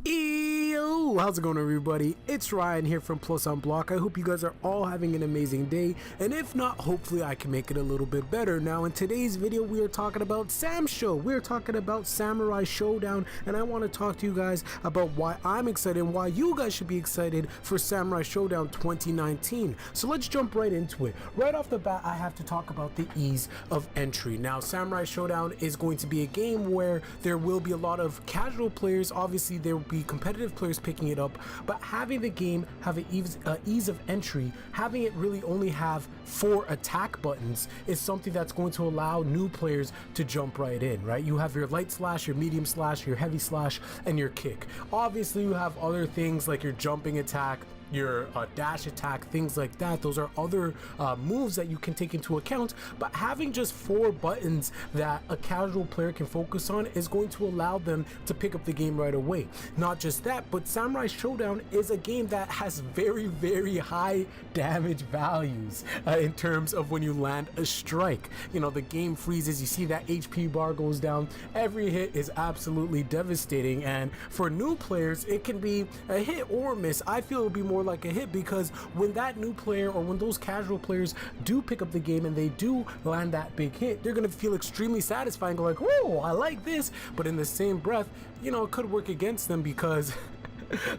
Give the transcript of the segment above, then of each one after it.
Yo, how's it going everybody? It's Ryan here from Plus on Block. I hope you guys are all having an amazing day, and if not, hopefully I can make it a little bit better. Now in today's video we are talking about Sam Show. We're talking about Samurai Shodown, and I want to talk to you guys about why I'm excited and why you guys should be excited for Samurai Shodown 2019. So let's jump right into it. Right off the bat, I have to talk about the ease of entry. Now Samurai Shodown is going to be a game where there will be a lot of casual players. Obviously there will be competitive players picking it up, but having the game have an ease of entry, having it really only have 4 attack buttons is something that's going to allow new players to jump right in, right? You have your light slash, your medium slash, your heavy slash, and your kick. Obviously you have other things like your jumping attack, your dash attack, things like that. Those are other moves that you can take into account, but having just 4 buttons that a casual player can focus on is going to allow them to pick up the game right away. Not just that, but Samurai Shodown is a game that has very high damage values in terms of when you land a strike. You know, the game freezes, you see that HP bar goes down, every hit is absolutely devastating, and for new players it can be a hit or a miss. I feel it would be more like a hit, because when that new player or when those casual players do pick up the game and they do land that big hit, they're gonna feel extremely satisfying, go like, whoa, I like this. But in the same breath, you know, it could work against them, because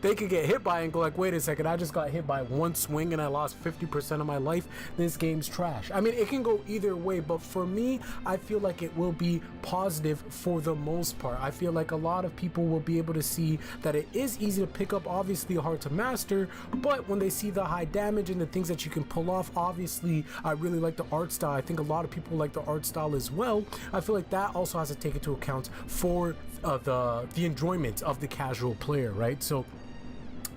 they could get hit by and go like, wait a second, I just got hit by one swing and I lost 50% of my life. This game's trash. I mean, it can go either way, but for me, I feel like it will be positive for the most part. I feel like a lot of people will be able to see that it is easy to pick up, obviously hard to master, but when they see the high damage and the things that you can pull off, obviously I really like the art style. I think a lot of people like the art style as well. I feel like that also has to take into account for the enjoyment of the casual player, right? So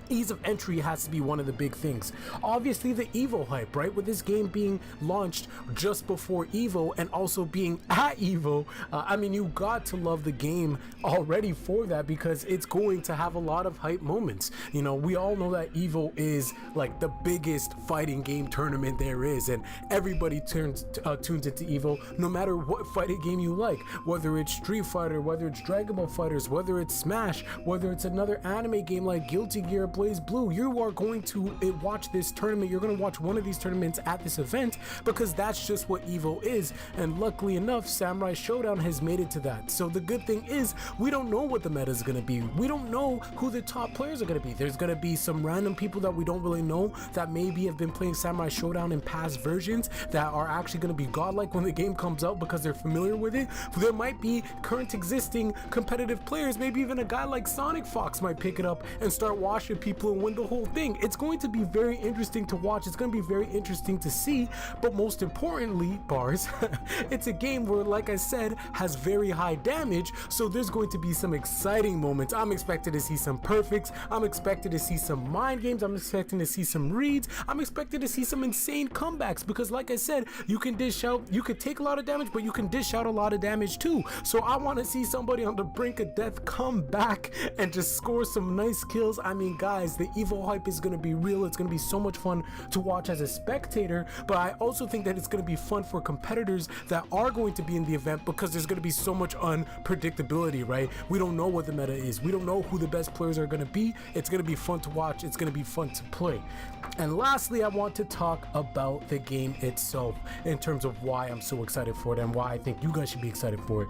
ease of entry has to be one of the big things. Obviously the Evo hype, right? With this game being launched just before Evo and also being at Evo, I mean, you got to love the game already for that, because it's going to have a lot of hype moments. You know, we all know that Evo is like the biggest fighting game tournament there is, and everybody tunes into Evo no matter what fighting game you like, whether it's Street Fighter, whether it's Dragon Ball Fighters, whether it's Smash, whether it's another anime game like Guilty Gear, Blaze Blue. You are going to watch this tournament. You're going to watch one of these tournaments at this event, because that's just what Evo is. And luckily enough, Samurai Shodown has made it to that. So the good thing is, we don't know what the meta is going to be. We don't know who the top players are going to be. There's going to be some random people that we don't really know that maybe have been playing Samurai Shodown in past versions that are actually going to be godlike when the game comes out, because they're familiar with it. There might be current existing competitive players. Maybe even a guy like Sonic Fox might pick it up and start washing people and win the whole thing. It's going to be very interesting to watch. It's going to be very interesting to see, but most importantly, bars, it's a game where, like I said, has very high damage, so there's going to be some exciting moments. I'm expected to see some perfects. I'm expected to see some mind games. I'm expecting to see some reads. I'm expected to see some insane comebacks, because like I said, you can dish out, you could take a lot of damage, but you can dish out a lot of damage too. So I want to see somebody on the brink of death come back and just score some nice kills. I mean, guys, the Evo hype is going to be real. It's going to be so much fun to watch as a spectator, but I also think that it's going to be fun for competitors that are going to be in the event, because there's going to be so much unpredictability, right? We don't know what the meta is. We don't know who the best players are going to be. It's going to be fun to watch. It's going to be fun to play. And lastly, I want to talk about the game itself in terms of why I'm so excited for it and why I think you guys should be excited for it.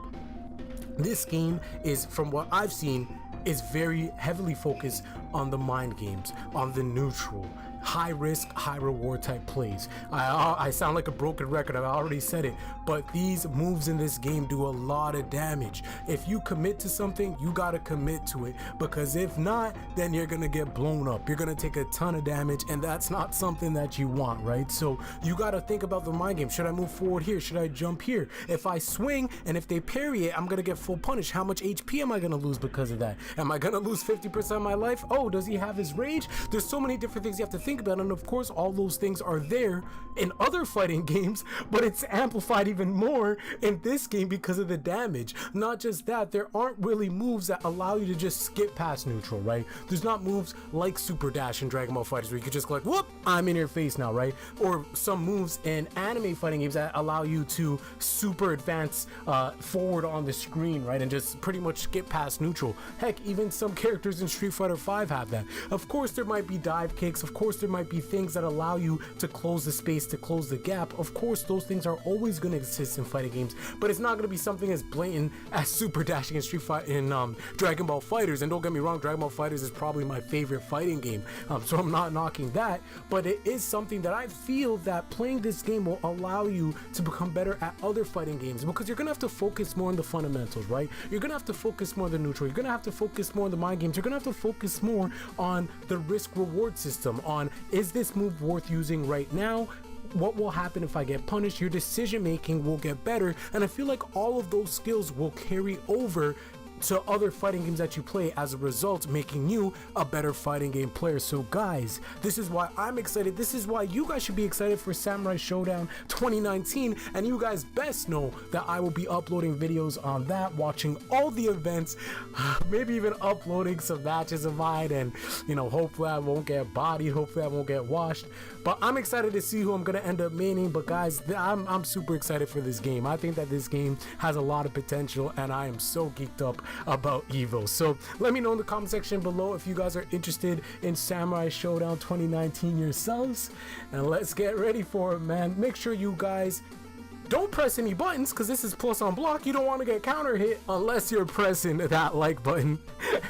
This game is, from what I've seen, is very heavily focused on the mind games, on the neutral, high risk, high reward type plays. I sound like a broken record, I've already said it, but these moves in this game do a lot of damage. If you commit to something, you gotta commit to it, because if not, then you're gonna get blown up. You're gonna take a ton of damage, and that's not something that you want, right? So you gotta think about the mind game. Should I move forward here? Should I jump here? If I swing and if they parry it, I'm gonna get full punish. How much HP am I gonna lose because of that? Am I gonna lose 50% of my life? Oh Oh, does he have his rage? There's so many different things you have to think about, and of course all those things are there in other fighting games, but it's amplified even more in this game because of the damage. Not just that, there aren't really moves that allow you to just skip past neutral, right? There's not moves like Super Dash in Dragon Ball FighterZ where you could just go like, whoop, I'm in your face now, right? Or some moves in anime fighting games that allow you to super advance forward on the screen, right? And just pretty much skip past neutral. Heck, even some characters in Street Fighter V have that. Of course there might be dive kicks, of course there might be things that allow you to close the space, to close the gap. Of course those things are always going to exist in fighting games, but it's not going to be something as blatant as super dashing in Street Fighter in Dragon Ball FighterZ. And don't get me wrong, Dragon Ball FighterZ is probably my favorite fighting game, so I'm not knocking that, but it is something that I feel that playing this game will allow you to become better at other fighting games, because you're gonna have to focus more on the fundamentals, right? You're gonna have to focus more on the neutral, you're gonna have to focus more on the mind games, you're gonna have to focus more on the risk reward system, on is this move worth using right now? What will happen if I get punished? Your decision making will get better, and I feel like all of those skills will carry over to other fighting games that you play, as a result making you a better fighting game player. So guys, this is why I'm excited, this is why you guys should be excited for Samurai Shodown 2019, and you guys best know that I will be uploading videos on that, watching all the events, maybe even uploading some matches of mine, and you know, hopefully I won't get bodied, hopefully I won't get washed, but I'm excited to see who I'm gonna end up maining. But guys, I'm super excited for this game. I think that this game has a lot of potential, and I am so geeked up about Evo. So let me know in the comment section below if you guys are interested in Samurai Shodown 2019 yourselves, and let's get ready for it, man. Make sure you guys don't press any buttons, because this is Plus on Block. You don't want to get counter hit unless you're pressing that like button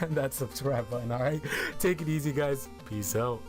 and that subscribe button. All right, take it easy guys, peace out.